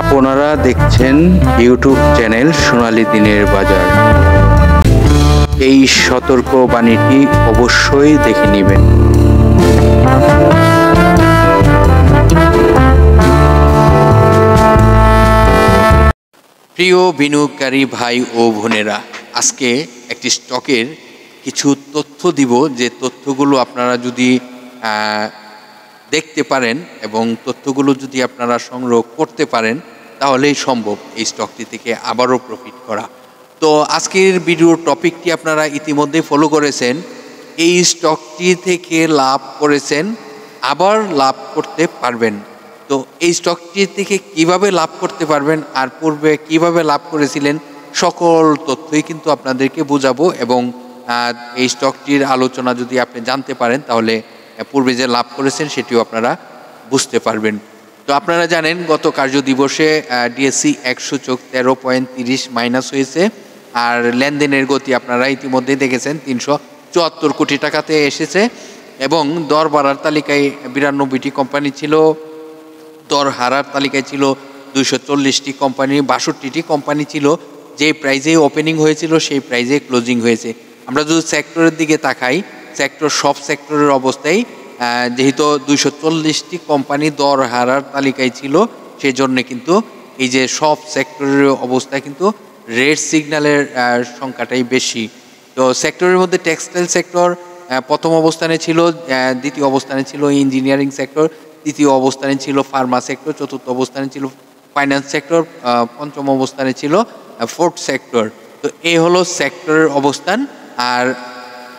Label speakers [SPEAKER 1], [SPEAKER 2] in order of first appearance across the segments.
[SPEAKER 1] আপনারা দেখছেন YouTube channel সোনালী দিনের বাজার। এই সতর্ক বাণীটি অবশ্যই দেখে নেবেন। প্রিয় বিনিয়োগকারী ভাই ও বোনেরা, আজকে একটি স্টকের কিছু তথ্য দিব, যে তথ্যগুলো আপনারা যদি দেখতে পারেন এবং তথ্যগুলো যদি আপনারা সংগ্রহ করতে পারেন তাহলেই সম্ভব এই স্টকটি থেকে আবারও প্রফিট করা। তো আজকের ভিডিওর টপিকটি আপনারা ইতিমধ্যে ফলো করেছেন। এই স্টকটি থেকে লাভ করেছেন, আবার লাভ করতে পারবেন। তো এই স্টকটি থেকে কিভাবে লাভ করতে পারবেন আর পূর্বে কিভাবে লাভ করেছিলেন, সকল তথ্যই কিন্তু আপনাদেরকে বোঝাবো। এবং এই স্টকটির আলোচনা যদি আপনি জানতে পারেন তাহলে পূর্বে যে লাভ করেছেন সেটিও আপনারা বুঝতে পারবেন। তো আপনারা জানেন গত কার্য দিবসে ডিএসসি 100.13 মাইনাস হয়েছে, আর লেনদেনের গতি আপনারা ইতিমধ্যেই দেখেছেন 374 কোটি টাকাতে এসেছে। এবং দর বাড়ার তালিকায় 92টি কোম্পানি ছিল, দর হারার তালিকায় ছিল 240টি কোম্পানি, 62টি কোম্পানি ছিল যে প্রাইজে ওপেনিং হয়েছিল সেই প্রাইজে ক্লোজিং হয়েছে। আমরা যদি সেক্টরের দিকে তাকাই, সব সেক্টরের অবস্থায় যেহেতু 240টি কোম্পানি দর হারার তালিকায় ছিল, সেই জন্য কিন্তু এই যে সব সেক্টরের অবস্থায় কিন্তু রেড সিগন্যালের সংখ্যাটাই বেশি। তো সেক্টরের মধ্যে টেক্সটাইল সেক্টর প্রথম অবস্থানে ছিল, দ্বিতীয় অবস্থানে ছিল ইঞ্জিনিয়ারিং সেক্টর, তৃতীয় অবস্থানে ছিল ফার্মা সেক্টর, চতুর্থ অবস্থানে ছিল ফাইন্যান্স সেক্টর, পঞ্চম অবস্থানে ছিল ফোর্থ সেক্টর। তো এই হলো সেক্টরের অবস্থান। আর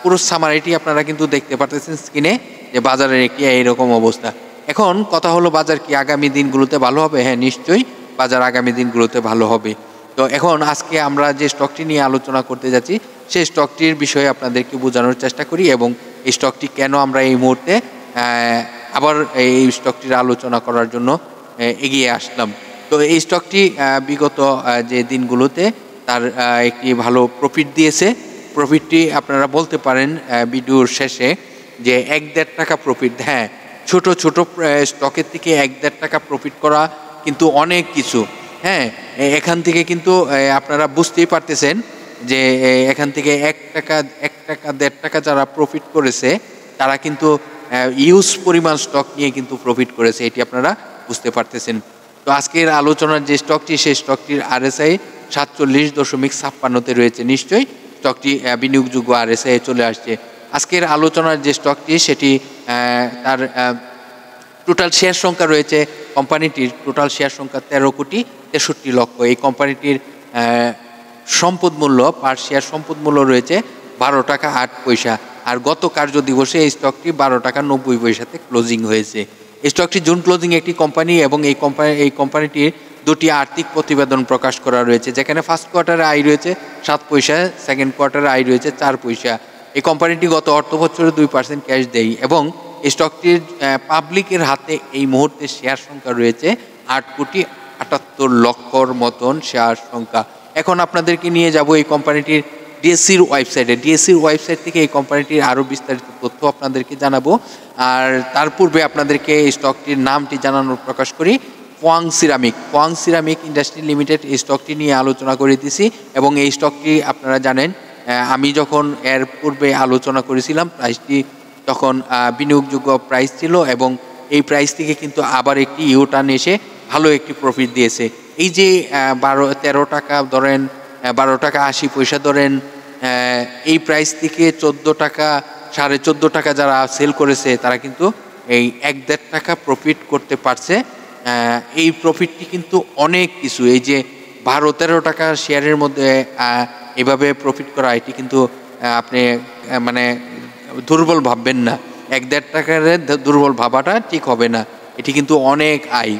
[SPEAKER 1] পুরো সামারিটি আপনারা কিন্তু দেখতে পারতেছেন স্ক্রিনে যে বাজারের একটি এইরকম অবস্থা। এখন কথা হলো, বাজার কি আগামী দিনগুলোতে ভালো হবে? হ্যাঁ, নিশ্চয়ই বাজার আগামী দিনগুলোতে ভালো হবে। তো এখন আজকে আমরা যে স্টকটি নিয়ে আলোচনা করতে যাচ্ছি সেই স্টকটির বিষয়ে আপনাদেরকে বোঝানোর চেষ্টা করি, এবং এই স্টকটি কেন আমরা এই মুহূর্তে আবার এই স্টকটির আলোচনা করার জন্য এগিয়ে আসলাম। তো এই স্টকটি বিগত যে দিনগুলোতে তার একটি ভালো প্রফিট দিয়েছে। প্রফিটটি আপনারা বলতে পারেন ভিডিওর শেষে যে 1-1.5 টাকা প্রফিট। হ্যাঁ, ছোট ছোট স্টকের থেকে 1-1.5 টাকা প্রফিট করা কিন্তু অনেক কিছু। হ্যাঁ, এখান থেকে কিন্তু আপনারা বুঝতেই পারতেছেন যে এখান থেকে 1 টাকা 1.5 টাকা যারা প্রফিট করেছে তারা কিন্তু ইউজ পরিমাণ স্টক নিয়ে কিন্তু প্রফিট করেছে, এটি আপনারা বুঝতে পারতেছেন। তো আজকের আলোচনার যে স্টকটি, সেই স্টকটির RSI 47.56-তে রয়েছে। নিশ্চয়ই স্টকটি বিনিয়োগযোগ্য RSI চলে আসছে। আজকের আলোচনার যে স্টকটি সেটি তার টোটাল শেয়ার সংখ্যা রয়েছে, কোম্পানিটির টোটাল শেয়ার সংখ্যা 13,63,00,000। এই কোম্পানিটির সম্পদ মূল্য, পার শেয়ার সম্পদ মূল্য রয়েছে 12 টাকা 8 পয়সা। আর গত কার্য দিবসে এই স্টকটি 12 টাকা 90 পয়সাতে ক্লোজিং হয়েছে। এই স্টকটি জুন ক্লোজিং একটি কোম্পানি, এবং এই কোম্পানিটির দুটি আর্থিক প্রতিবেদন প্রকাশ করা রয়েছে, যেখানে ফার্স্ট কোয়ার্টারে আয় রয়েছে 7 পয়সা, সেকেন্ড কোয়ার্টারে আয় রয়েছে 4 পয়সা। এই কোম্পানিটি গত অর্থ বছরে 2% ক্যাশ দেয়, এবং এই স্টকটির পাবলিকের হাতে এই মুহূর্তে শেয়ার সংখ্যা রয়েছে 8,78,00,000 মতন শেয়ার সংখ্যা। এখন আপনাদেরকে নিয়ে যাব এই কোম্পানিটির ডিএসসির ওয়েবসাইটে। ডিএসসির ওয়েবসাইট থেকে এই কোম্পানিটির আরও বিস্তারিত তথ্য আপনাদেরকে জানাবো। আর তার পূর্বে আপনাদেরকে এই স্টকটির নামটি জানানোর প্রকাশ করি। ফোয়াং সিরামিক ইন্ডাস্ট্রি লিমিটেড এই স্টকটি নিয়ে আলোচনা করে দিছি, এবং এই স্টকটি আপনারা জানেন আমি যখন এর পূর্বে আলোচনা করেছিলাম প্রাইসটি তখন বিনিয়োগযোগ্য প্রাইস ছিল, এবং এই প্রাইস থেকে কিন্তু আবার একটি ইউটার্ন এসে ভালো একটি প্রফিট দিয়েছে। এই যে 13 টাকা ধরেন, 12 টাকা 80 পয়সা ধরেন, এই প্রাইস থেকে 14 টাকা 14.5 টাকা যারা সেল করেছে তারা কিন্তু এই 1-1.5 টাকা প্রফিট করতে পারছে। এই প্রফিটটি কিন্তু অনেক কিছু। এই যে 12-13 টাকা শেয়ারের মধ্যে এভাবে প্রফিট করা, এটি কিন্তু আপনি মানে দুর্বল ভাববেন না। 1-1.5 টাকার দুর্বল ভাবাটা ঠিক হবে না, এটি কিন্তু অনেক আয়।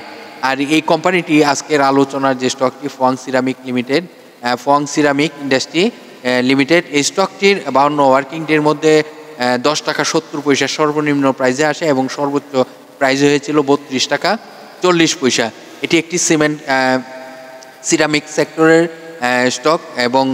[SPEAKER 1] আর এই কোম্পানিটি আজকের আলোচনার যে স্টকটি ফোয়াং সিরামিক ইন্ডাস্ট্রি লিমিটেড, এই স্টকটির 52 ওয়ার্কিং ডের মধ্যে 10 টাকা 70 পয়সা সর্বনিম্ন প্রাইজে আসে, এবং সর্বোচ্চ প্রাইজ হয়েছিল 32 টাকা 40 পয়সা। এটি একটি সিরামিক সেক্টরের স্টক, এবং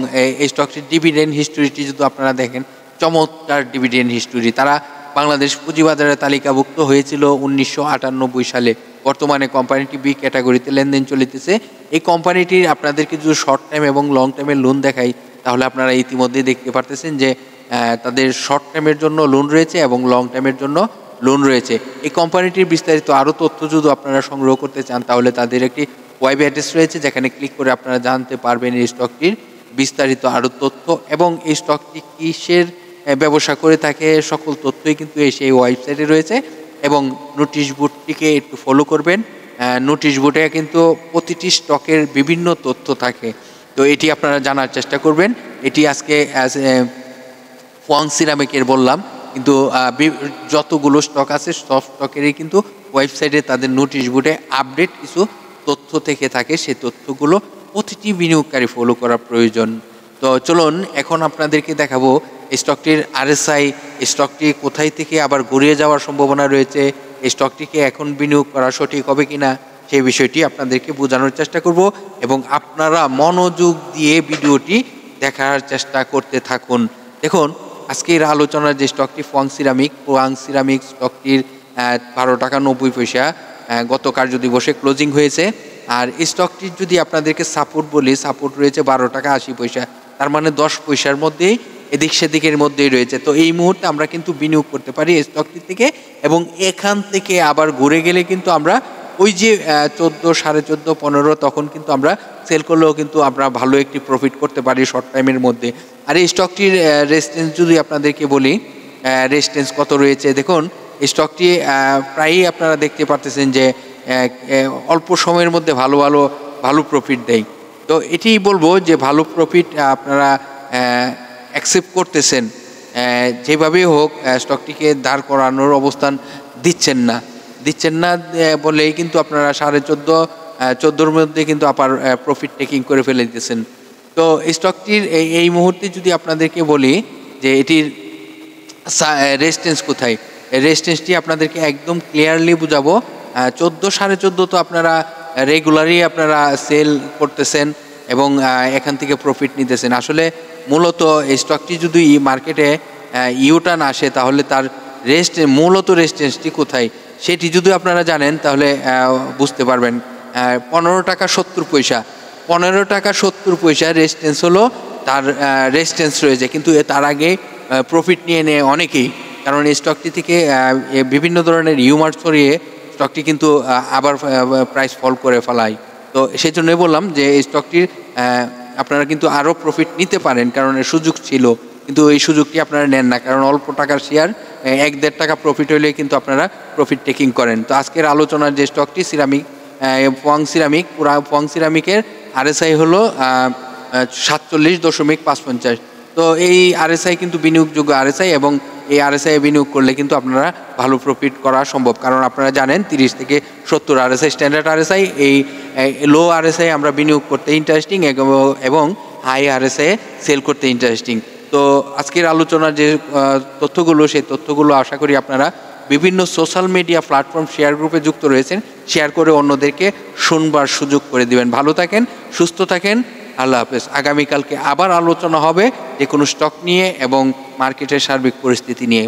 [SPEAKER 1] এই স্টকটির ডিভিডেন্ড হিস্টোরিটি যদি আপনারা দেখেন, চমৎকার ডিভিডেন্ড হিস্টোরি। তারা বাংলাদেশ পুঁজিবাজারে তালিকাভুক্ত হয়েছিল 1998 সালে। বর্তমানে কোম্পানিটি বি ক্যাটাগরিতে লেনদেন চলিতেছে। এই কোম্পানিটির আপনাদেরকে যদি শর্ট টাইম এবং লং টাইমের লোন দেখাই, তাহলে আপনারা ইতিমধ্যেই দেখতে পারতেছেন যে তাদের শর্ট টাইমের জন্য লোন রয়েছে এবং লং টাইমের জন্য লোন রয়েছে। এই কোম্পানিটির বিস্তারিত আরও তথ্য যদি আপনারা সংগ্রহ করতে চান, তাহলে তাদের একটি ওয়েব অ্যাড্রেস রয়েছে, যেখানে ক্লিক করে আপনারা জানতে পারবেন এই স্টকটির বিস্তারিত আরও তথ্য এবং এই স্টকটি কিসের ব্যবসা করে থাকে সকল তথ্যই কিন্তু সেই ওয়েবসাইটে রয়েছে। এবং নোটিশ বোর্ডটিকে একটু ফলো করবেন। নোটিশ বোর্ডে কিন্তু প্রতিটি স্টকের বিভিন্ন তথ্য থাকে, তো এটি আপনারা জানার চেষ্টা করবেন। এটি আজকে ফোয়াং সিরামিকের বললাম, কিন্তু যতগুলো স্টক আছে সব স্টকেরই কিন্তু ওয়েবসাইটে তাদের নোটিশ বোর্ডে আপডেট কিছু তথ্য থেকে থাকে। সেই তথ্যগুলো প্রতিটি বিনিয়োগকারী ফলো করা প্রয়োজন। তো চলুন এখন আপনাদেরকে দেখাবো স্টকটির আরএসআই, স্টকটি কোথায় থেকে আবার ঘুরিয়ে যাওয়ার সম্ভাবনা রয়েছে, এই স্টকটিকে এখন বিনিয়োগ করা সঠিক হবে কিনা সেই বিষয়টি আপনাদেরকে বোঝানোর চেষ্টা করব। এবং আপনারা মনোযোগ দিয়ে ভিডিওটি দেখার চেষ্টা করতে থাকুন। দেখুন, আজকের আলোচনার যে স্টকটি ফোয়াং সিরামিক স্টকটির 12 টাকা 90 পয়সা গত কার্যদিবসে ক্লোজিং হয়েছে। আর এই স্টকটির যদি আপনাদেরকে সাপোর্ট বলি, সাপোর্ট রয়েছে 12 টাকা 80 পয়সা, তার মানে 10 পয়সার মধ্যেই এদিক সেদিকের মধ্যেই রয়েছে। তো এই মুহূর্তে আমরা কিন্তু বিনিয়োগ করতে পারি এই স্টকটি থেকে, এবং এখান থেকে আবার ঘুরে গেলে কিন্তু আমরা ওই যে 14, 14.5, 15 তখন কিন্তু আমরা সেল করলেও কিন্তু আমরা ভালো একটি প্রফিট করতে পারি শর্ট টাইমের মধ্যে। আর এই স্টকটির রেজিস্ট্যান্স যদি আপনাদেরকে বলি, রেজিস্ট্যান্স কত রয়েছে দেখুন। এই স্টকটি প্রায়ই আপনারা দেখতে পারতেছেন যে অল্প সময়ের মধ্যে ভালো প্রফিট দেয়। তো এটি বলবো যে ভালো প্রফিট আপনারা অ্যাকসেপ্ট করতেছেন, যেভাবেই হোক স্টকটিকে দাঁড় করানোর অবস্থান দিচ্ছেন না বলেই কিন্তু আপনারা 14.5-14 মধ্যে কিন্তু আবার প্রফিট টেকিং করে ফেলে দিতেছেন। তো এই স্টকটির এই মুহূর্তে যদি আপনাদেরকে বলি যে এটির রেজিস্ট্যান্স কোথায়, রেজিস্ট্যান্সটি আপনাদেরকে একদম ক্লিয়ারলি বুঝাবো। 14-14.5 তো আপনারা রেগুলারই আপনারা সেল করতেছেন এবং এখান থেকে প্রফিট নিতেছেন। আসলে মূলত এই স্টকটি যদি মার্কেটে ইউটার্ন আসে, তাহলে তার মূলত রেজিস্ট্যান্সটি কোথায় সেটি যদি আপনারা জানেন, তাহলে বুঝতে পারবেন। 15 টাকা 70 পয়সা, 15 টাকা 70 পয়সা রেজিস্ট্যান্স হলো তার রেজিস্ট্যান্স রয়েছে, কিন্তু তার আগে প্রফিট নিয়ে নেয় অনেকেই, কারণ এই স্টকটি থেকে বিভিন্ন ধরনের রিউমার ছড়িয়ে স্টকটি কিন্তু আবার প্রাইস ফল করে ফেলায়। তো সেই জন্যই বললাম যে এই স্টকটির আপনারা কিন্তু আরও প্রফিট নিতে পারেন, কারণ এর সুযোগ ছিল, কিন্তু এই সুযোগটি আপনারা নেন না, কারণ অল্প টাকার শেয়ার 1-1.5 টাকা প্রফিট হলে কিন্তু আপনারা প্রফিট টেকিং করেন। তো আজকের আলোচনার যে স্টকটি ফোয়াং সিরামিকের আরএসআই হলো 47.55। তো এই আরএসআই কিন্তু বিনিয়োগযোগ্য আরএসআই, এবং এই আরএসআই বিনিয়োগ করলে কিন্তু আপনারা ভালো প্রফিট করা সম্ভব, কারণ আপনারা জানেন 30 থেকে 70 আরএসআই স্ট্যান্ডার্ড আরএসআই। এই লো আরএসআই আমরা বিনিয়োগ করতে ইন্টারেস্টিং এবং হাই আরএসআই সেল করতে ইন্টারেস্টিং। তো আজকের আলোচনার যে তথ্যগুলো, সেই তথ্যগুলো আশা করি আপনারা বিভিন্ন সোশ্যাল মিডিয়া প্ল্যাটফর্ম শেয়ার গ্রুপে যুক্ত রয়েছেন, শেয়ার করে অন্যদেরকে শুনবার সুযোগ করে দিবেন। ভালো থাকেন, সুস্থ থাকেন, আল্লাহ হাফেজ। আগামীকালকে আবার আলোচনা হবে যে কোনো স্টক নিয়ে এবং মার্কেটের সার্বিক পরিস্থিতি নিয়ে।